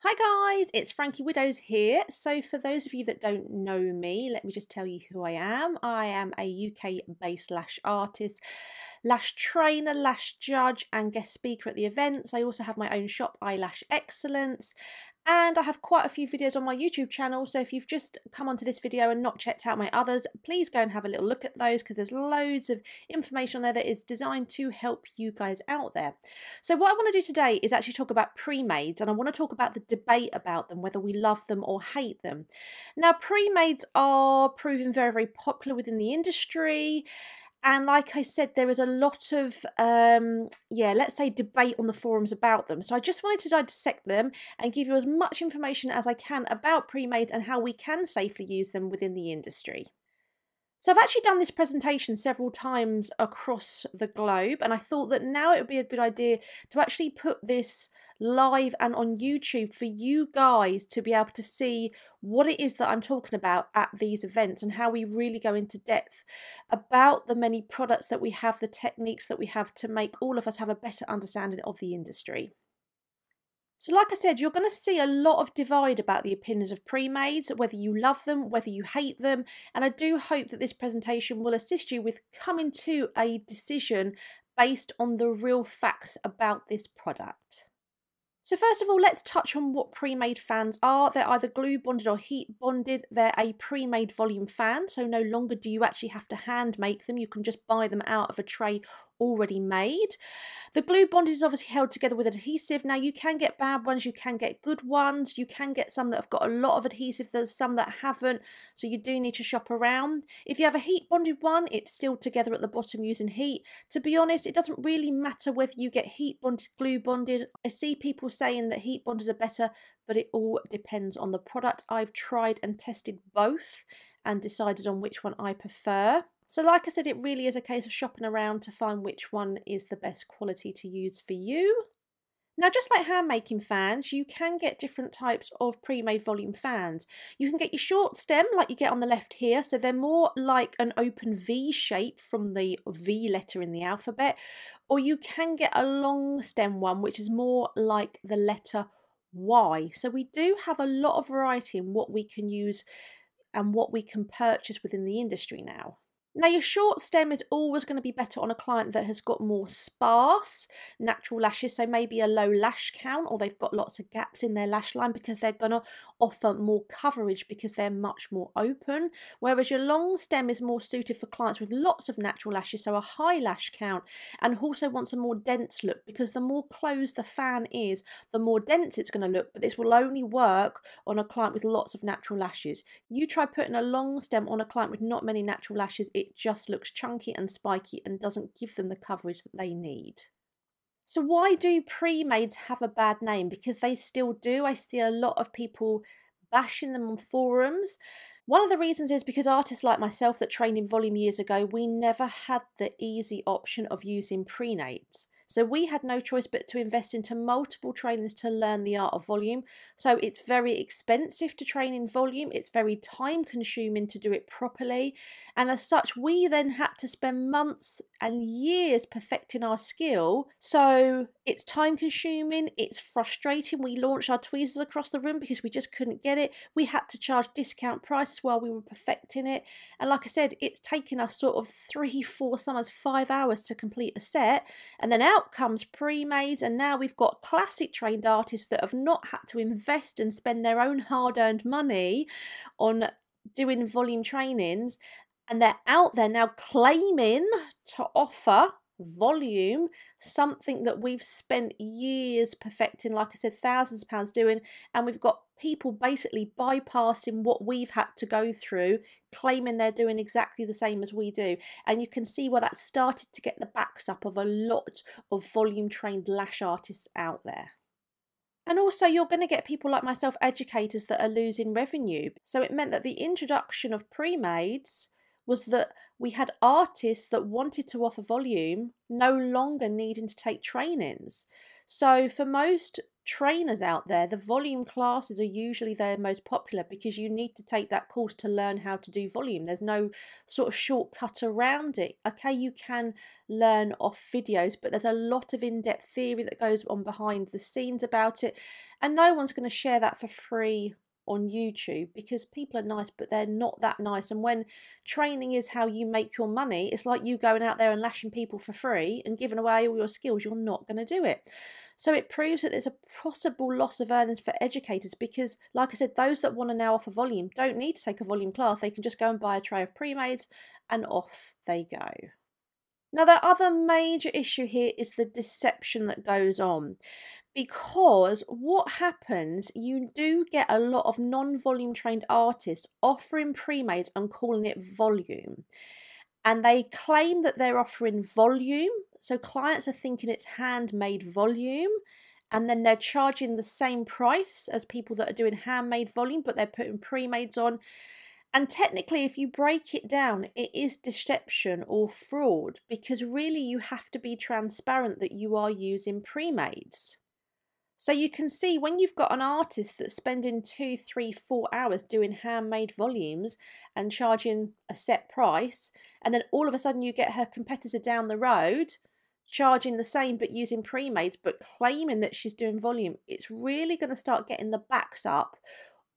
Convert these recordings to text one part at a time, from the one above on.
Hi guys, it's Frankie Widows here. So for those of you that don't know me, let me just tell you who I am. I am a UK-based lash artist, lash trainer, lash judge and guest speaker at the events. I also have my own shop, Eyelash Excellence, and I have quite a few videos on my YouTube channel. So if you've just come onto this video and not checked out my others, please go and have a little look at those because there's loads of information on there that is designed to help you guys out there. So what I want to do today is actually talk about pre-mades, and I want to talk about the debate about them, whether we love them or hate them. Now, pre-mades are proving very, very popular within the industry. And like I said, there is a lot of, let's say debate on the forums about them. So I just wanted to dissect them and give you as much information as I can about pre-mades and how we can safely use them within the industry. So I've actually done this presentation several times across the globe, and I thought that now it would be a good idea to actually put this live and on YouTube for you guys to be able to see what it is that I'm talking about at these events and how we really go into depth about the many products that we have, the techniques that we have to make all of us have a better understanding of the industry. So like I said, you're going to see a lot of divide about the opinions of pre-mades, whether you love them, whether you hate them, and I do hope that this presentation will assist you with coming to a decision based on the real facts about this product. So first of all, let's touch on what pre-made fans are. They're either glue bonded or heat bonded. They're a pre-made volume fan, so no longer do you actually have to hand make them. You can just buy them out of a tray already made. The glue bonded is obviously held together with adhesive. Now you can get bad ones, you can get good ones, you can get some that have got a lot of adhesive, there's some that haven't, so you do need to shop around. If you have a heat bonded one, it's still together at the bottom using heat. To be honest, it doesn't really matter whether you get heat bonded, glue bonded. I see people saying that heat bonded are better, but it all depends on the product. I've tried and tested both and decided on which one I prefer. So like I said, it really is a case of shopping around to find which one is the best quality to use for you. Now, just like hand making fans, you can get different types of pre-made volume fans. You can get your short stem like you get on the left here, so they're more like an open V shape from the V letter in the alphabet, or you can get a long stem one which is more like the letter Y. So we do have a lot of variety in what we can use and what we can purchase within the industry now. Now your short stem is always going to be better on a client that has got more sparse natural lashes, so maybe a low lash count or they've got lots of gaps in their lash line because they're going to offer more coverage because they're much more open. Whereas your long stem is more suited for clients with lots of natural lashes, so a high lash count, and also wants a more dense look because the more closed the fan is, the more dense it's going to look, but this will only work on a client with lots of natural lashes. You try putting a long stem on a client with not many natural lashes, it just looks chunky and spiky and doesn't give them the coverage that they need. So why do pre-mades have a bad name? Because they still do. I see a lot of people bashing them on forums. One of the reasons is because artists like myself that trained in volume years ago, we never had the easy option of using pre-mades. So we had no choice but to invest into multiple trainings to learn the art of volume. So it's very expensive to train in volume. It's very time consuming to do it properly. And as such, we then had to spend months and years perfecting our skill. So it's time consuming. It's frustrating. We launched our tweezers across the room because we just couldn't get it. We had to charge discount prices while we were perfecting it. And like I said, it's taken us sort of 3-4, sometimes 5 hours to complete a set. And then out comes pre-mades, and now we've got classic trained artists that have not had to invest and spend their own hard-earned money on doing volume trainings, and they're out there now claiming to offer volume, something that we've spent years perfecting, like I said, thousands of pounds doing, and we've got people basically bypassing what we've had to go through, claiming they're doing exactly the same as we do. And you can see where that started to get the backs up of a lot of volume trained lash artists out there. And also you're going to get people like myself, educators, that are losing revenue. So it meant that the introduction of pre-mades was that we had artists that wanted to offer volume no longer needing to take trainings. So for most trainers out there, the volume classes are usually their most popular because you need to take that course to learn how to do volume. There's no sort of shortcut around it. Okay, you can learn off videos, but there's a lot of in-depth theory that goes on behind the scenes about it, and no one's going to share that for free on YouTube because people are nice, but they're not that nice. And when training is how you make your money, it's like you going out there and lashing people for free and giving away all your skills. You're not going to do it. So it proves that there's a possible loss of earnings for educators because, like I said, those that want to now offer volume don't need to take a volume class. They can just go and buy a tray of Premades and off they go. Now, the other major issue here is the deception that goes on. Because what happens, you do get a lot of non-volume trained artists offering Premades and calling it volume. And they claim that they're offering volume. So clients are thinking it's handmade volume. And then they're charging the same price as people that are doing handmade volume, but they're putting Premades on. And technically, if you break it down, it is deception or fraud because really you have to be transparent that you are using Premades. So you can see when you've got an artist that's spending 2, 3, 4 hours doing handmade volumes and charging a set price, and then all of a sudden you get her competitor down the road charging the same but using Premades but claiming that she's doing volume, it's really going to start getting the backs up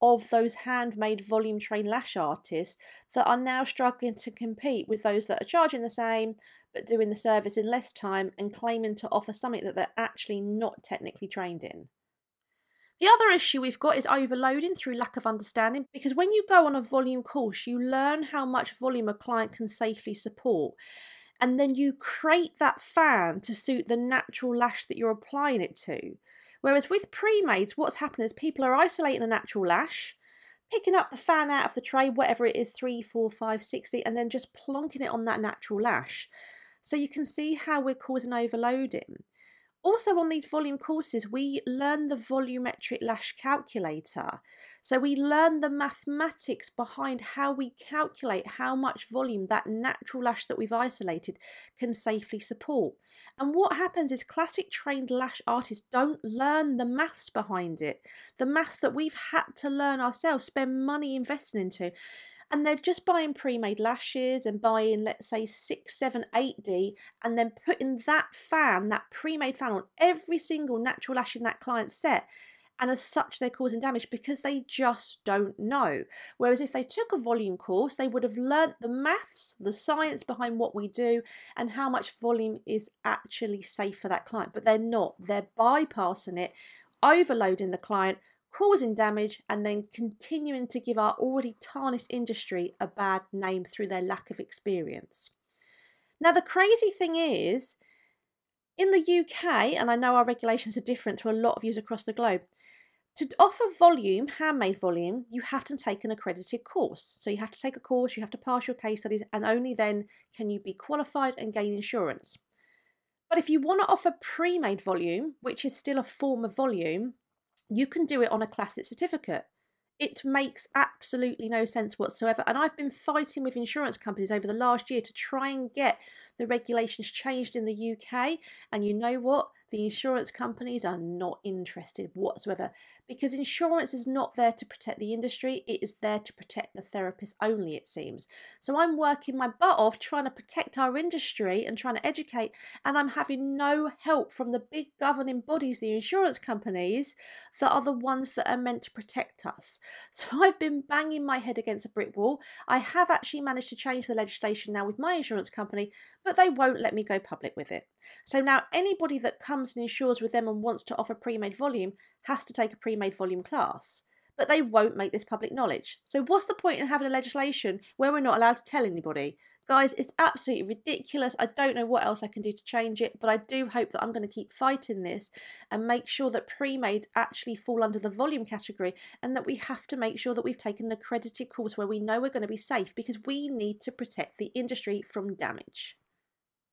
of those handmade volume trained lash artists that are now struggling to compete with those that are charging the same but doing the service in less time and claiming to offer something that they're actually not technically trained in. The other issue we've got is overloading through lack of understanding, because when you go on a volume course, you learn how much volume a client can safely support. And then you create that fan to suit the natural lash that you're applying it to. Whereas with Premades, what's happening is people are isolating a natural lash, picking up the fan out of the tray, whatever it is, 3, 4, 5, 60, and then just plonking it on that natural lash. So you can see how we're causing overloading. Also on these volume courses, we learn the volumetric lash calculator. So we learn the mathematics behind how we calculate how much volume that natural lash that we've isolated can safely support. And what happens is classic trained lash artists don't learn the maths behind it. The maths that we've had to learn ourselves, spend money investing into. And they're just buying Premade lashes and buying, let's say, 6, 7, 8D, and then putting that fan, that Premade fan, on every single natural lash in that client's set. And as such, they're causing damage because they just don't know. Whereas if they took a volume course, they would have learnt the maths, the science behind what we do, and how much volume is actually safe for that client. But they're not. They're bypassing it, overloading the client, causing damage, and then continuing to give our already tarnished industry a bad name through their lack of experience. Now, the crazy thing is, in the UK, and I know our regulations are different to a lot of yous across the globe, to offer volume, handmade volume, you have to take an accredited course. So you have to take a course, you have to pass your case studies, and only then can you be qualified and gain insurance. But if you want to offer Premade volume, which is still a form of volume, you can do it on a classic certificate. It makes absolutely no sense whatsoever. And I've been fighting with insurance companies over the last year to try and get the regulations changed in the UK. And you know what? The insurance companies are not interested whatsoever, because insurance is not there to protect the industry. It is there to protect the therapist only, it seems. So I'm working my butt off trying to protect our industry and trying to educate, and I'm having no help from the big governing bodies, the insurance companies, that are the ones that are meant to protect us. So I've been banging my head against a brick wall. I have actually managed to change the legislation now with my insurance company, but they won't let me go public with it. So now anybody that comes and insures with them and wants to offer Premade volume has to take a Premade volume class. But they won't make this public knowledge. So what's the point in having a legislation where we're not allowed to tell anybody? Guys, it's absolutely ridiculous. I don't know what else I can do to change it, but I do hope that I'm going to keep fighting this and make sure that Premades actually fall under the volume category, and that we have to make sure that we've taken an accredited course where we know we're going to be safe, because we need to protect the industry from damage.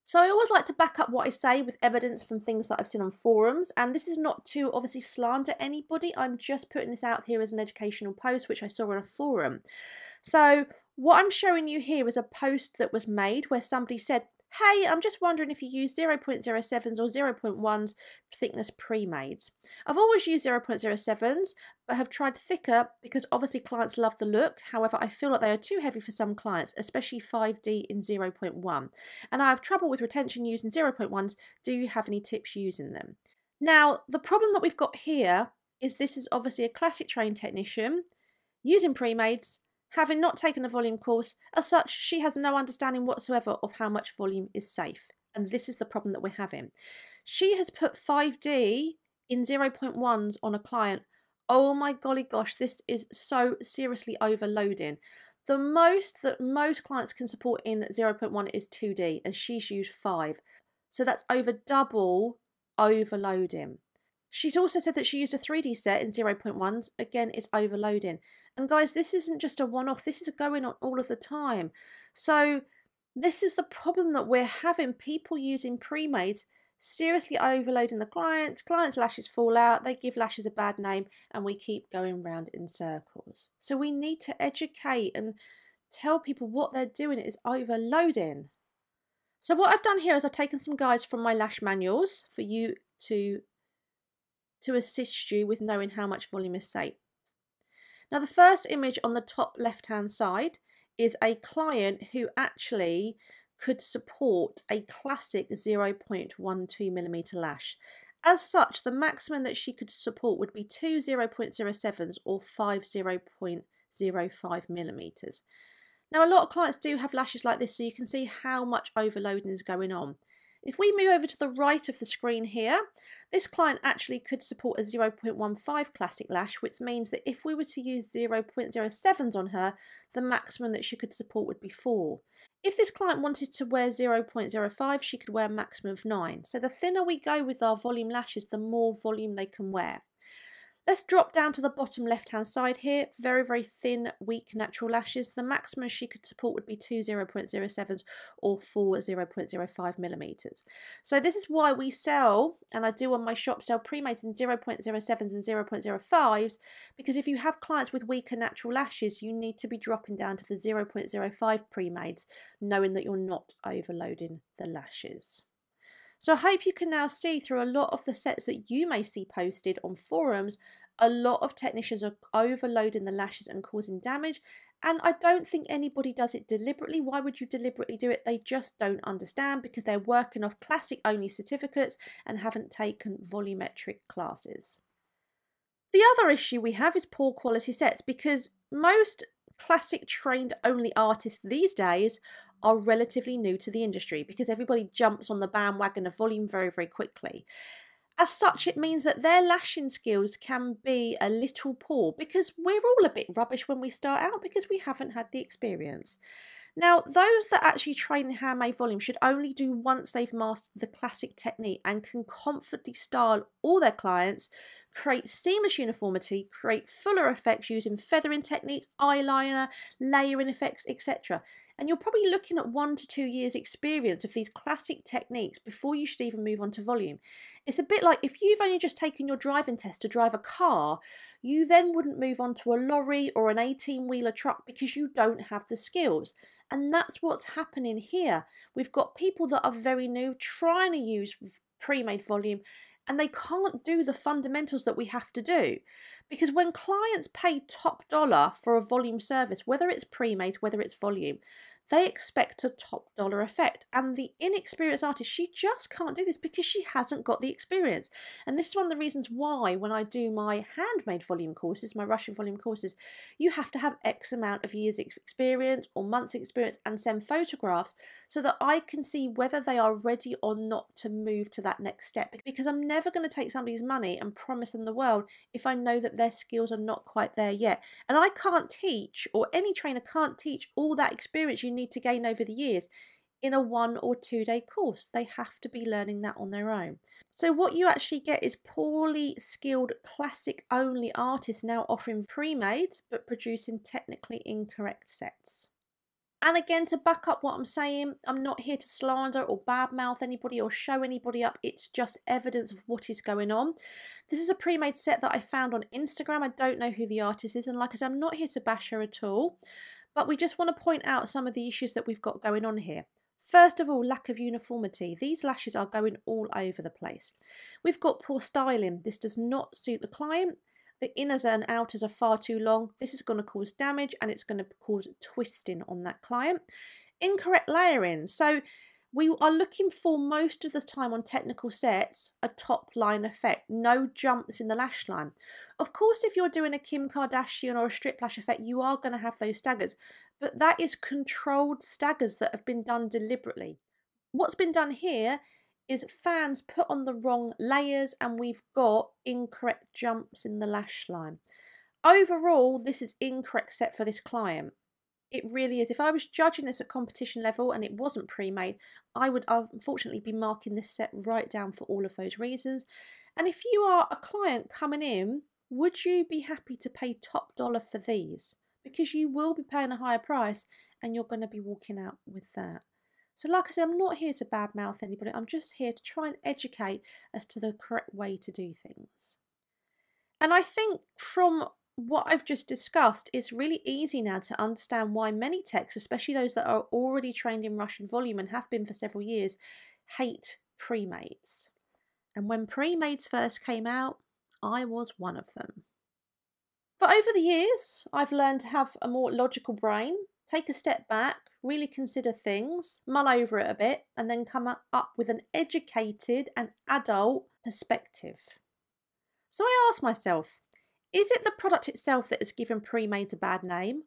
So I always like to back up what I say with evidence from things that I've seen on forums, and this is not to obviously slander anybody. I'm just putting this out here as an educational post which I saw on a forum. So what I'm showing you here is a post that was made where somebody said, Hey, I'm just wondering if you use 0.07s or 0.1s thickness pre-mades. I've always used 0.07s, but have tried thicker because obviously clients love the look. However, I feel like they are too heavy for some clients, especially 5D in 0.1. And I have trouble with retention using 0.1s. Do you have any tips using them? Now, the problem that we've got here is this is obviously a classic trained technician using pre-mades, having not taken a volume course. As such, she has no understanding whatsoever of how much volume is safe. And this is the problem that we're having. She has put 5D in 0.1s on a client. Oh my golly gosh, this is so seriously overloading. The most that most clients can support in 0.1 is 2D, and she's used 5. So that's over double overloading. She's also said that she used a 3D set in 0.1s. Again, it's overloading. And guys, this isn't just a one-off. This is going on all of the time. So this is the problem that we're having. People using pre-mades, seriously overloading the client. Clients' lashes fall out. They give lashes a bad name. And we keep going round in circles. So we need to educate and tell people what they're doing is overloading. So what I've done here is I've taken some guides from my lash manuals for you to assist you with knowing how much volume is safe. Now the first image on the top left hand side is a client who actually could support a classic 0.12mm lash. As such, the maximum that she could support would be 2 0.07s or 5 0.05mm. Now a lot of clients do have lashes like this, so you can see how much overloading is going on. If we move over to the right of the screen here, this client actually could support a 0.15 classic lash, which means that if we were to use 0.07s on her, the maximum that she could support would be 4. If this client wanted to wear 0.05, she could wear a maximum of 9. So the thinner we go with our volume lashes, the more volume they can wear. Let's drop down to the bottom left hand side here. Very, very thin, weak natural lashes. The maximum she could support would be 2 0.07s or 4 0.05mm. So this is why we sell, and I do on my shop, sell pre-mades in 0.07s and 0.05s, because if you have clients with weaker natural lashes, you need to be dropping down to the 0.05 pre-mades, knowing that you're not overloading the lashes. So I hope you can now see through a lot of the sets that you may see posted on forums, a lot of technicians are overloading the lashes and causing damage. And I don't think anybody does it deliberately. Why would you deliberately do it? They just don't understand because they're working off classic only certificates and haven't taken volumetric classes. The other issue we have is poor quality sets, because most classic trained only artists these days are relatively new to the industry because everybody jumps on the bandwagon of volume very, very quickly. As such, it means that their lashing skills can be a little poor because we're all a bit rubbish when we start out because we haven't had the experience. Now, those that actually train in handmade volume should only do once they've mastered the classic technique and can confidently style all their clients, create seamless uniformity, create fuller effects using feathering techniques, eyeliner, layering effects, etc. And you're probably looking at 1 to 2 years experience of these classic techniques before you should even move on to volume. It's a bit like if you've only just taken your driving test to drive a car, you then wouldn't move on to a lorry or an 18-wheeler truck because you don't have the skills. And that's what's happening here. We've got people that are very new trying to use pre-made volume and they can't do the fundamentals that we have to do. Because when clients pay top dollar for a volume service, whether it's pre-made, whether it's volume, they expect a top dollar effect. And the inexperienced artist, she just can't do this because she hasn't got the experience. And this is one of the reasons why when I do my handmade volume courses, my Russian volume courses, you have to have X amount of years experience or months experience and send photographs so that I can see whether they are ready or not to move to that next step. Because I'm never going to take somebody's money and promise them the world if I know that their skills are not quite there yet. And I can't teach, or any trainer can't teach, all that experience you need to gain over the years in a 1 or 2 day course. They have to be learning that on their own. So what you actually get is poorly skilled classic only artists now offering pre-mades but producing technically incorrect sets. And again, to back up what I'm saying, I'm not here to slander or badmouth anybody or show anybody up. It's just evidence of what is going on. This is a pre-made set that I found on Instagram. I don't know who the artist is, and like I said, I'm not here to bash her at all. But we just want to point out some of the issues that we've got going on here. First of all, lack of uniformity. These lashes are going all over the place. We've got poor styling. This does not suit the client. The inners and outers are far too long. This is going to cause damage and it's going to cause twisting on that client. Incorrect layering. So we are looking for, most of the time on technical sets, a top line effect, no jumps in the lash line. Of course, if you're doing a Kim Kardashian or a strip lash effect, you are going to have those staggers, but that is controlled staggers that have been done deliberately. What's been done here is fans put on the wrong layers and we've got incorrect jumps in the lash line. Overall, this is incorrect set for this client. It really is. If I was judging this at competition level and it wasn't pre-made, I would unfortunately be marking this set right down for all of those reasons. And if you are a client coming in, would you be happy to pay top dollar for these? Because you will be paying a higher price and you're going to be walking out with that. So like I said, I'm not here to badmouth anybody. I'm just here to try and educate as to the correct way to do things. And I think from what I've just discussed, it's really easy now to understand why many techs, especially those that are already trained in Russian volume and have been for several years, hate pre-mades. And when pre-mades first came out, I was one of them. But over the years, I've learned to have a more logical brain, take a step back, really consider things, mull over it a bit, and then come up with an educated and adult perspective. So I asked myself, is it the product itself that has given pre-mades a bad name,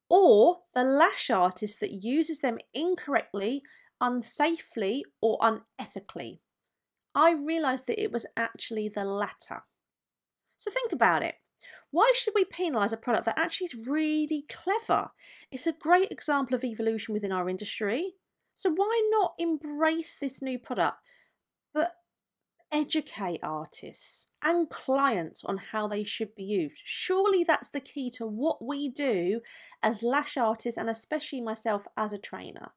or the lash artist that uses them incorrectly, unsafely, or unethically? I realised that it was actually the latter. So think about it. Why should we penalise a product that actually is really clever? It's a great example of evolution within our industry. So why not embrace this new product, but educate artists and clients on how they should be used? Surely that's the key to what we do as lash artists, and especially myself as a trainer.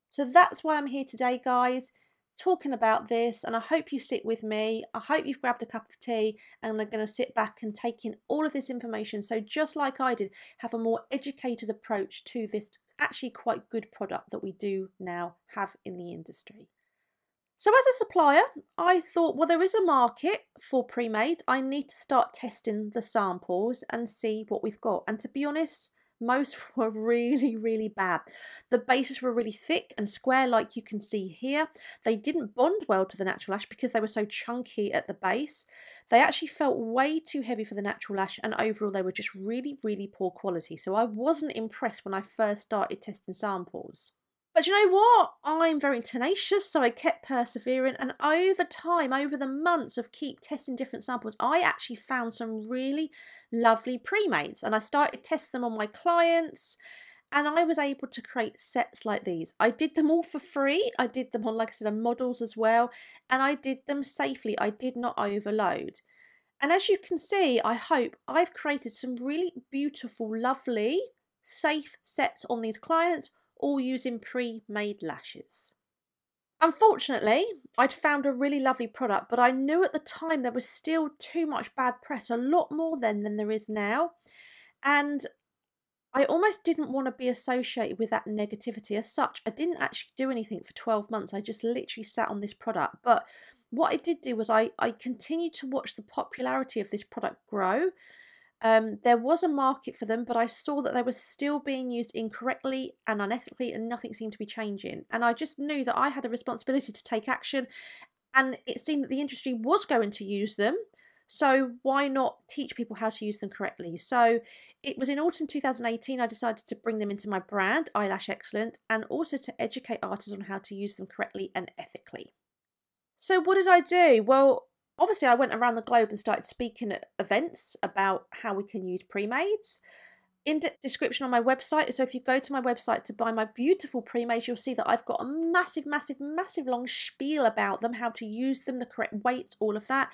So that's why I'm here today, guys, talking about this, and I hope you stick with me. I hope you've grabbed a cup of tea and are going to sit back and take in all of this information, so just like I did, have a more educated approach to this actually quite good product that we do now have in the industry. So as a supplier, I thought, well, there is a market for pre-made. I need to start testing the samples and see what we've got. And to be honest, most were really, really bad. The bases were really thick and square, like you can see here. They didn't bond well to the natural lash because they were so chunky at the base. They actually felt way too heavy for the natural lash, and overall they were just really, really poor quality. So I wasn't impressed when I first started testing samples. But you know what? I'm very tenacious, so I kept persevering, and over time, over the months of keep testing different samples, I actually found some really lovely pre-mades, and I started testing them on my clients, and I was able to create sets like these. I did them all for free. I did them on, like I said, on models as well, and I did them safely. I did not overload. And as you can see, I hope I've created some really beautiful, lovely, safe sets on these clients, all using pre-made lashes. Unfortunately, I'd found a really lovely product, but I knew at the time there was still too much bad press, a lot more then than there is now. And I almost didn't want to be associated with that negativity. As such, I didn't actually do anything for 12 months. I just literally sat on this product. But what I did do was I continued to watch the popularity of this product grow. There was a market for them, but I saw that they were still being used incorrectly and unethically, and nothing seemed to be changing. And I just knew that I had a responsibility to take action, and it seemed that the industry was going to use them. So why not teach people how to use them correctly? So it was in autumn 2018 I decided to bring them into my brand, Eyelash Excellent, and also to educate artists on how to use them correctly and ethically. So what did I do? Well, obviously I went around the globe and started speaking at events about how we can use pre-mades. In the description on my website, so if you go to my website to buy my beautiful pre-mades, you'll see that I've got a massive, massive, massive long spiel about them, how to use them, the correct weights, all of that.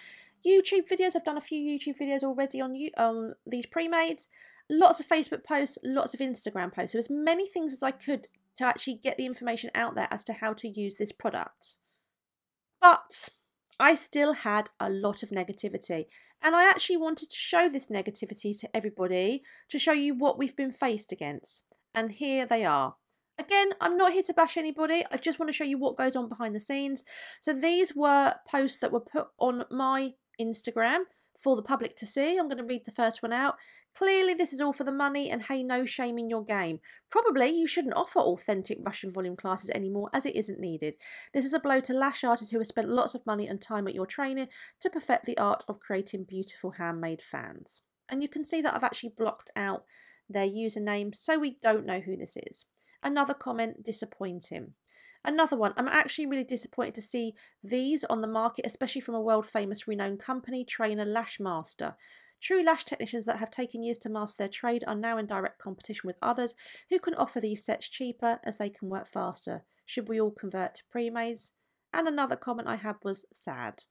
YouTube videos, I've done a few YouTube videos already on these pre-mades. Lots of Facebook posts, lots of Instagram posts. So as many things as I could to actually get the information out there as to how to use this product. But I still had a lot of negativity, and I actually wanted to show this negativity to everybody to show you what we've been faced against. And here they are. Again, I'm not here to bash anybody. I just want to show you what goes on behind the scenes. So these were posts that were put on my Instagram for the public to see. I'm going to read the first one out. Clearly, this is all for the money, and hey, no shame in your game. Probably you shouldn't offer authentic Russian volume classes anymore, as it isn't needed. This is a blow to lash artists who have spent lots of money and time at your training to perfect the art of creating beautiful handmade fans. And you can see that I've actually blocked out their username, so we don't know who this is. Another comment, disappointing. Another one, I'm actually really disappointed to see these on the market, especially from a world famous renowned company, Trainer Lash Master. True lash technicians that have taken years to master their trade are now in direct competition with others who can offer these sets cheaper as they can work faster. Should we all convert to Premades? And another comment I had was sad.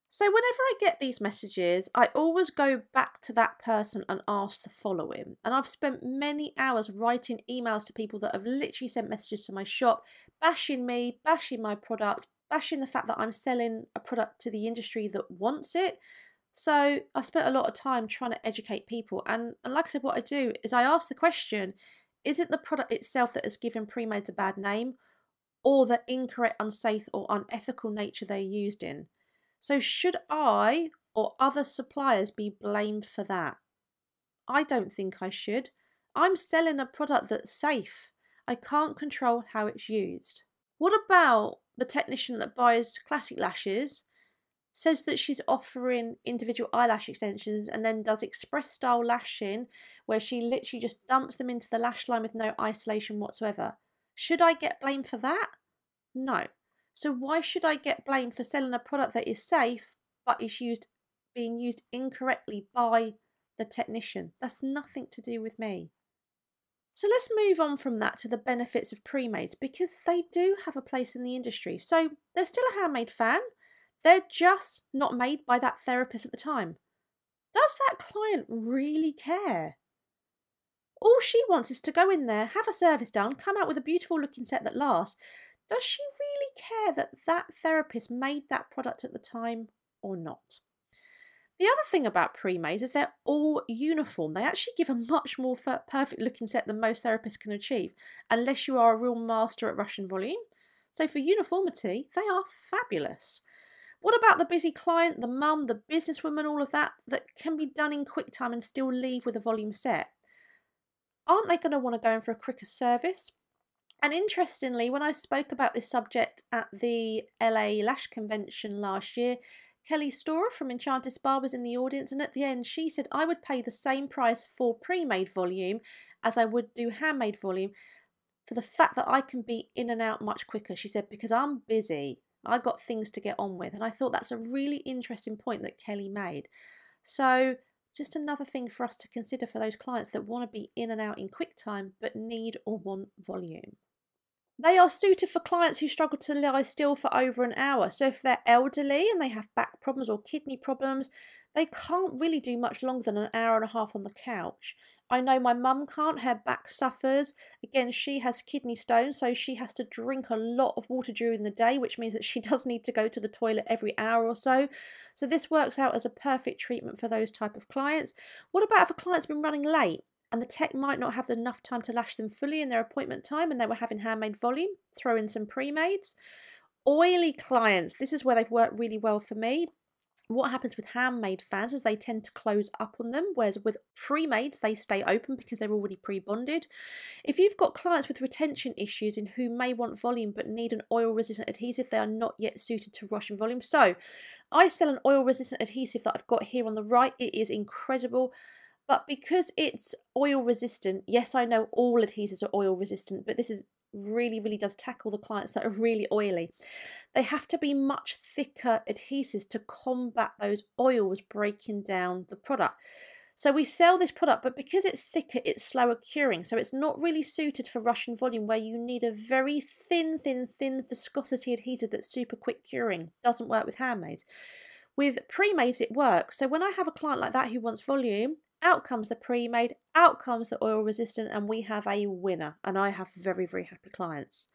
So whenever I get these messages, I always go back to that person and ask the following. And I've spent many hours writing emails to people that have literally sent messages to my shop, bashing me, bashing my product, bashing the fact that I'm selling a product to the industry that wants it. So I've spent a lot of time trying to educate people. And like I said, what I do is I ask the question, is it the product itself that has given Premades a bad name, or the incorrect, unsafe or unethical nature they're used in? So should I or other suppliers be blamed for that? I don't think I should. I'm selling a product that's safe. I can't control how it's used. What about the technician that buys classic lashes, says that she's offering individual eyelash extensions and then does express style lashing where she literally just dumps them into the lash line with no isolation whatsoever? Should I get blamed for that? No. So why should I get blamed for selling a product that is safe but is being used incorrectly by the technician? That's nothing to do with me. So let's move on from that to the benefits of Premades, because they do have a place in the industry. So they're still a handmade fan. They're just not made by that therapist at the time. Does that client really care? All she wants is to go in there, have a service done, come out with a beautiful looking set that lasts. Does she really care that that therapist made that product at the time or not? The other thing about Premades is they're all uniform. They actually give a much more perfect looking set than most therapists can achieve, unless you are a real master at Russian volume. So for uniformity, they are fabulous. What about the busy client, the mum, the businesswoman, all of that can be done in quick time and still leave with a volume set? Aren't they going to want to go in for a quicker service? And interestingly, when I spoke about this subject at the LA Lash Convention last year, Kelly Storer from Enchanted Spa was in the audience, and at the end she said I would pay the same price for pre-made volume as I would do handmade volume for the fact that I can be in and out much quicker. She said, because I'm busy, I got things to get on with. And I thought that's a really interesting point that Kelly made. So just another thing for us to consider for those clients that want to be in and out in quick time but need or want volume. They are suited for clients who struggle to lie still for over an hour. So if they're elderly and they have back problems or kidney problems, they can't really do much longer than an hour and a half on the couch. I know my mum can't, her back suffers. Again, she has kidney stones, so she has to drink a lot of water during the day, which means that she does need to go to the toilet every hour or so. So this works out as a perfect treatment for those type of clients. What about if a client's been running late and the tech might not have enough time to lash them fully in their appointment time and they were having handmade volume? Throw in some Premades. Oily clients, this is where they've worked really well for me. What happens with handmade fans is they tend to close up on them, whereas with Premades they stay open because they're already pre-bonded. If you've got clients with retention issues and who may want volume but need an oil-resistant adhesive, they are not yet suited to Russian volume. So I sell an oil-resistant adhesive that I've got here on the right. It is incredible. But because it's oil resistant, yes, I know all adhesives are oil resistant, but this is really does tackle the clients that are really oily. They have to be much thicker adhesives to combat those oils breaking down the product. So we sell this product, but because it's thicker, it's slower curing. So it's not really suited for Russian volume, where you need a very thin viscosity adhesive that's super quick curing. Doesn't work with handmades. With Premades, it works. So when I have a client like that who wants volume, out comes the Premade, out comes the oil resistant, and we have a winner. And I have very happy clients.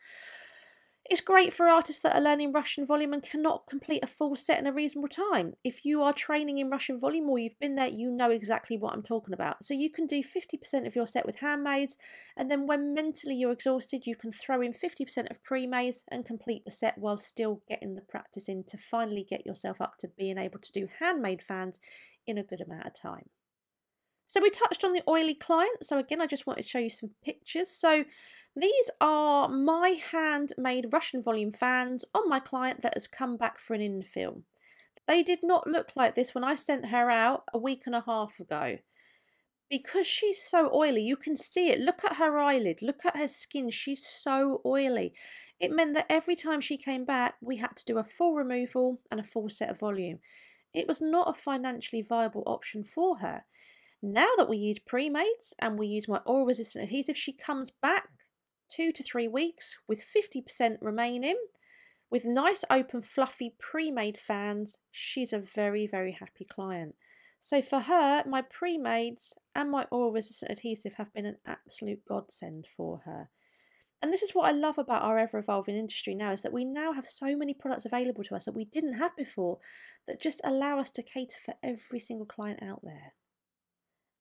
It's great for artists that are learning Russian volume and cannot complete a full set in a reasonable time. If you are training in Russian volume or you've been there, you know exactly what I'm talking about. So you can do 50% of your set with handmaids, and then when mentally you're exhausted, you can throw in 50% of premades and complete the set while still getting the practice in to finally get yourself up to being able to do handmade fans in a good amount of time. So we touched on the oily client. So again, I just wanted to show you some pictures. So these are my handmade Russian volume fans on my client that has come back for an infill. They did not look like this when I sent her out a week and a half ago. Because she's so oily, you can see it. Look at her eyelid, look at her skin, she's so oily. It meant that every time she came back, we had to do a full removal and a full set of volume. It was not a financially viable option for her. Now that we use Premades and we use my oil resistant adhesive, she comes back 2 to 3 weeks with 50% remaining. With nice open fluffy pre-made fans, she's a very, very happy client. So for her, my Premades and my oil resistant adhesive have been an absolute godsend for her. And this is what I love about our ever evolving industry now, is that we now have so many products available to us that we didn't have before that just allow us to cater for every single client out there.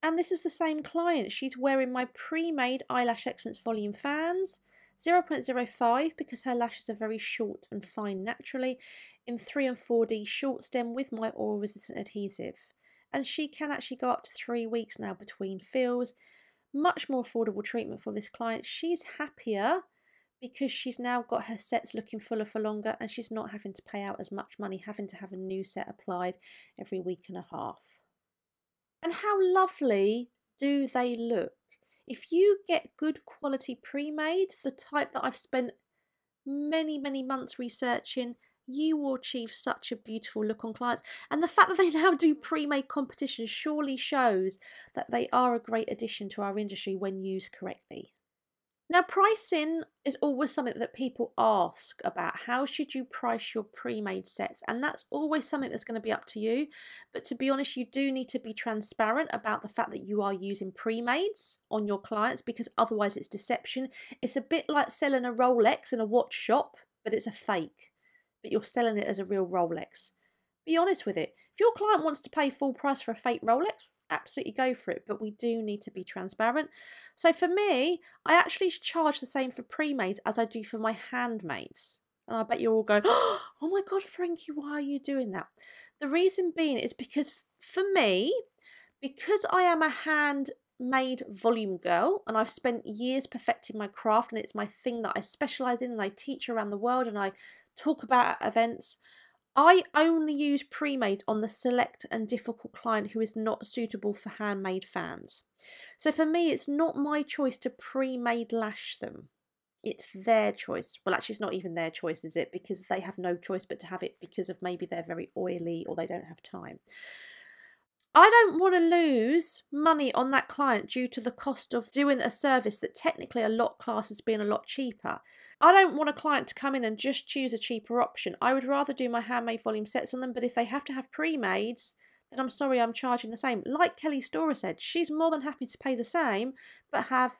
And this is the same client. She's wearing my pre-made Eyelash Excellence Volume fans, 0.05 because her lashes are very short and fine naturally, in 3 and 4D short stem with my oil resistant adhesive. And she can actually go up to 3 weeks now between fills. Much more affordable treatment for this client. She's happier because she's now got her sets looking fuller for longer, and she's not having to pay out as much money, having to have a new set applied every week and a half. And how lovely do they look? If you get good quality pre-mades, the type that I've spent many, many months researching, you will achieve such a beautiful look on clients. And the fact that they now do pre-made competitions surely shows that they are a great addition to our industry when used correctly. Now, pricing is always something that people ask about. How should you price your pre-made sets? And that's always something that's going to be up to you. But to be honest, you do need to be transparent about the fact that you are using pre-mades on your clients, because otherwise it's deception. It's a bit like selling a Rolex in a watch shop, but it's a fake. But you're selling it as a real Rolex. Be honest with it. If your client wants to pay full price for a fake Rolex, absolutely go for it, but we do need to be transparent. So for me, I actually charge the same for pre-mades as I do for my handmaids. And I bet you're all going, oh my God, Frankie, why are you doing that? The reason being is because for me, because I am a handmade volume girl and I've spent years perfecting my craft and it's my thing that I specialise in and I teach around the world and I talk about at events, I only use pre-made on the select and difficult client who is not suitable for handmade fans. So for me, it's not my choice to pre-made lash them. It's their choice. Well, actually, it's not even their choice, is it? Because they have no choice but to have it because of maybe they're very oily or they don't have time. I don't want to lose money on that client due to the cost of doing a service that technically a lot class as being a lot cheaper. I don't want a client to come in and just choose a cheaper option. I would rather do my handmade volume sets on them, but if they have to have pre-mades, then I'm sorry, I'm charging the same. Like Kelly Storer said, she's more than happy to pay the same, but have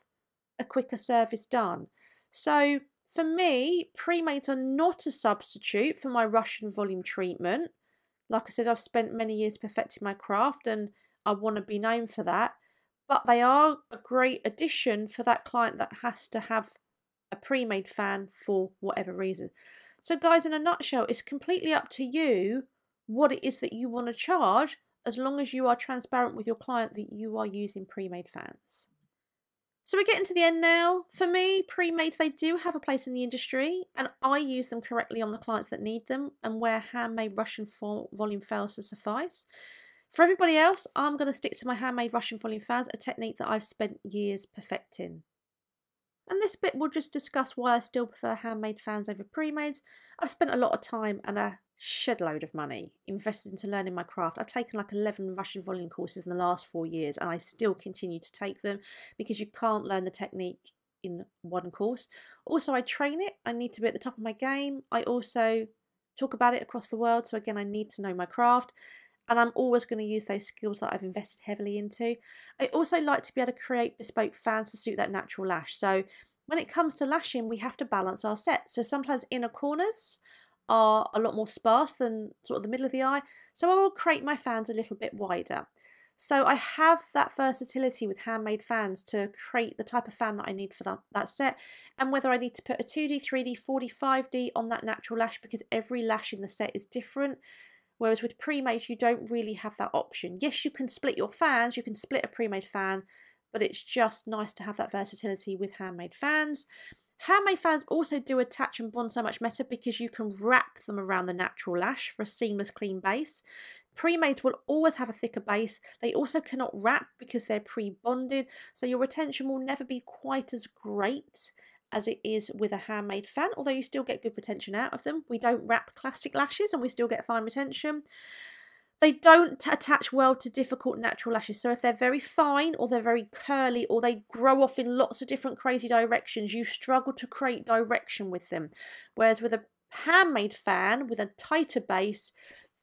a quicker service done. So for me, pre-mades are not a substitute for my Russian volume treatment. Like I said, I've spent many years perfecting my craft and I want to be known for that. But they are a great addition for that client that has to have a pre-made fan for whatever reason. So guys, in a nutshell, it's completely up to you what it is that you want to charge, as long as you are transparent with your client that you are using pre-made fans. So we're getting to the end now. For me, pre-mades, they do have a place in the industry and I use them correctly on the clients that need them and where handmade Russian volume fails to suffice. For everybody else, I'm going to stick to my handmade Russian volume fans, a technique that I've spent years perfecting. And this bit will just discuss why I still prefer handmade fans over pre-mades. I've spent a lot of time and a shed load of money invested into learning my craft. I've taken like 11 Russian volume courses in the last 4 years and I still continue to take them because you can't learn the technique in one course. Also, I train it. I need to be at the top of my game. I also talk about it across the world. So again, I need to know my craft. And I'm always going to use those skills that I've invested heavily into. I also like to be able to create bespoke fans to suit that natural lash. So When it comes to lashing, we have to balance our set. So sometimes inner corners are a lot more sparse than sort of the middle of the eye. So I will create my fans a little bit wider. So I have that versatility with handmade fans to create the type of fan that I need for that set, and whether I need to put a 2D, 3D, 4D, 5D on that natural lash, because every lash in the set is different. Whereas with pre-made, you don't really have that option. Yes, you can split your fans, you can split a pre-made fan, but it's just nice to have that versatility with handmade fans. Handmade fans also do attach and bond so much better because you can wrap them around the natural lash for a seamless, clean base. Pre-mades will always have a thicker base. They also cannot wrap because they're pre-bonded, so your retention will never be quite as great as it is with a handmade fan, although you still get good retention out of them. We don't wrap classic lashes and we still get fine retention. They don't attach well to difficult natural lashes, so if they're very fine or they're very curly or they grow off in lots of different crazy directions, you struggle to create direction with them. Whereas with a handmade fan with a tighter base,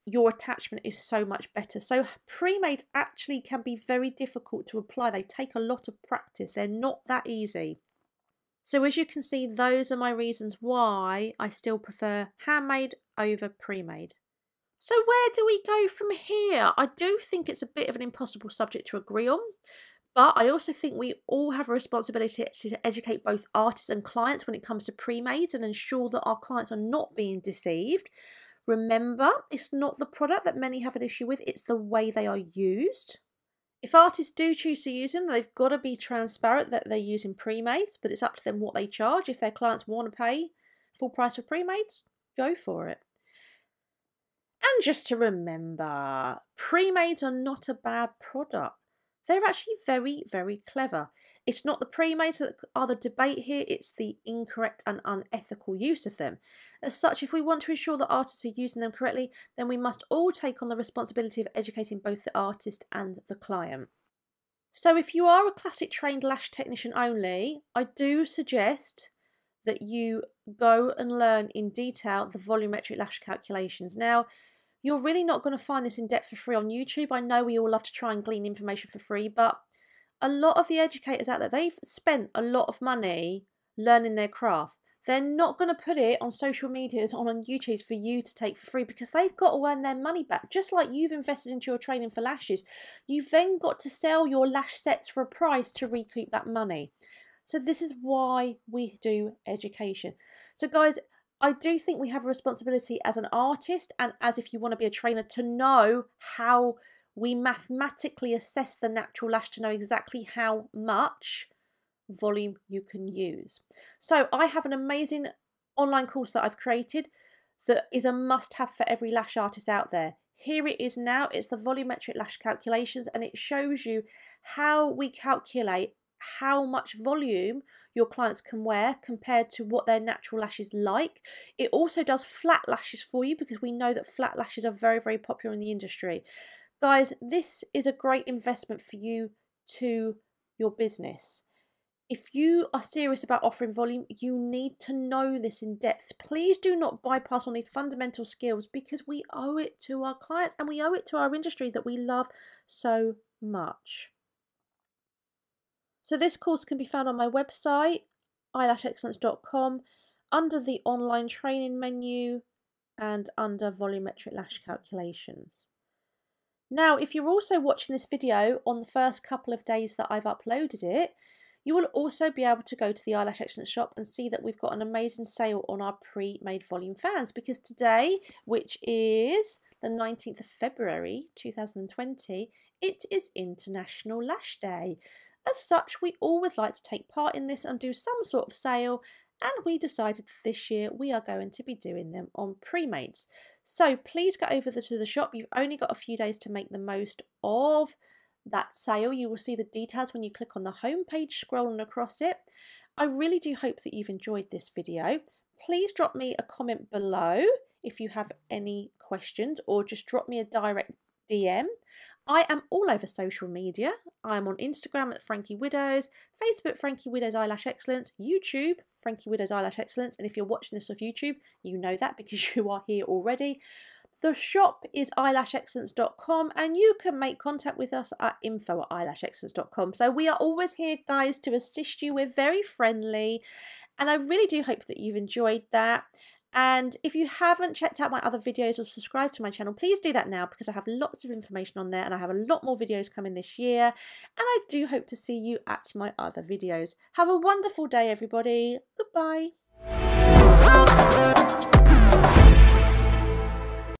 your attachment is so much better. So pre-made actually can be very difficult to apply. They take a lot of practice. They're not that easy. So as you can see, those are my reasons why I still prefer handmade over pre-made. So where do we go from here? I do think it's a bit of an impossible subject to agree on, but I also think we all have a responsibility to educate both artists and clients when it comes to pre-mades and ensure that our clients are not being deceived. Remember, it's not the product that many have an issue with, it's the way they are used. If artists do choose to use them, they've got to be transparent that they're using pre-mades, but it's up to them what they charge. If their clients want to pay full price for pre-mades, go for it. And just to remember, pre-mades are not a bad product. They're actually very, very clever. It's not the pre-mades that are the debate here, it's the incorrect and unethical use of them. As such, if we want to ensure that artists are using them correctly, then we must all take on the responsibility of educating both the artist and the client. So if you are a classic trained lash technician only, I do suggest that you go and learn in detail the volumetric lash calculations. Now, you're really not going to find this in depth for free on YouTube. I know we all love to try and glean information for free, but a lot of the educators out there, they've spent a lot of money learning their craft. They're not going to put it on social medias, on YouTube for you to take for free, because they've got to earn their money back. Just like you've invested into your training for lashes, you've then got to sell your lash sets for a price to recoup that money. So this is why we do education. So guys, I do think we have a responsibility as an artist and as if you want to be a trainer to know how we mathematically assess the natural lash to know exactly how much volume you can use. So I have an amazing online course that I've created that is a must-have for every lash artist out there. Here it is now. It's the volumetric lash calculations, and it shows you how we calculate how much volume your clients can wear compared to what their natural lash is like. It also does flat lashes for you because we know that flat lashes are very, very popular in the industry. Guys, this is a great investment for you to your business. If you are serious about offering volume, you need to know this in depth. Please do not bypass on these fundamental skills because we owe it to our clients and we owe it to our industry that we love so much. So this course can be found on my website, eyelashexcellence.com, under the online training menu and under volumetric lash calculations. Now, if you're also watching this video on the first couple of days that I've uploaded it, you will also be able to go to the Eyelash Excellence shop and see that we've got an amazing sale on our pre-made volume fans, because today, which is the 19th of February 2020, it is International Lash Day. As such, we always like to take part in this and do some sort of sale, and we decided this year we are going to be doing them on pre-mades. So please go over to the shop. You've only got a few days to make the most of that sale. You will see the details when you click on the home page scrolling across it. I really do hope that you've enjoyed this video. Please drop me a comment below if you have any questions, or just drop me a direct DM. I am all over social media. I'm on Instagram at Frankie Widows, Facebook Frankie Widows Eyelash Excellence, YouTube Frankie Widows Eyelash Excellence, and if you're watching this off YouTube, you know that because you are here already. The shop is eyelashexcellence.com, and you can make contact with us at info@eyelashexcellence.com. So we are always here, guys, to assist you. We're very friendly, and I really do hope that you've enjoyed that. And if you haven't checked out my other videos or subscribed to my channel, please do that now, because I have lots of information on there and I have a lot more videos coming this year. And I do hope to see you at my other videos. Have a wonderful day, everybody. Goodbye.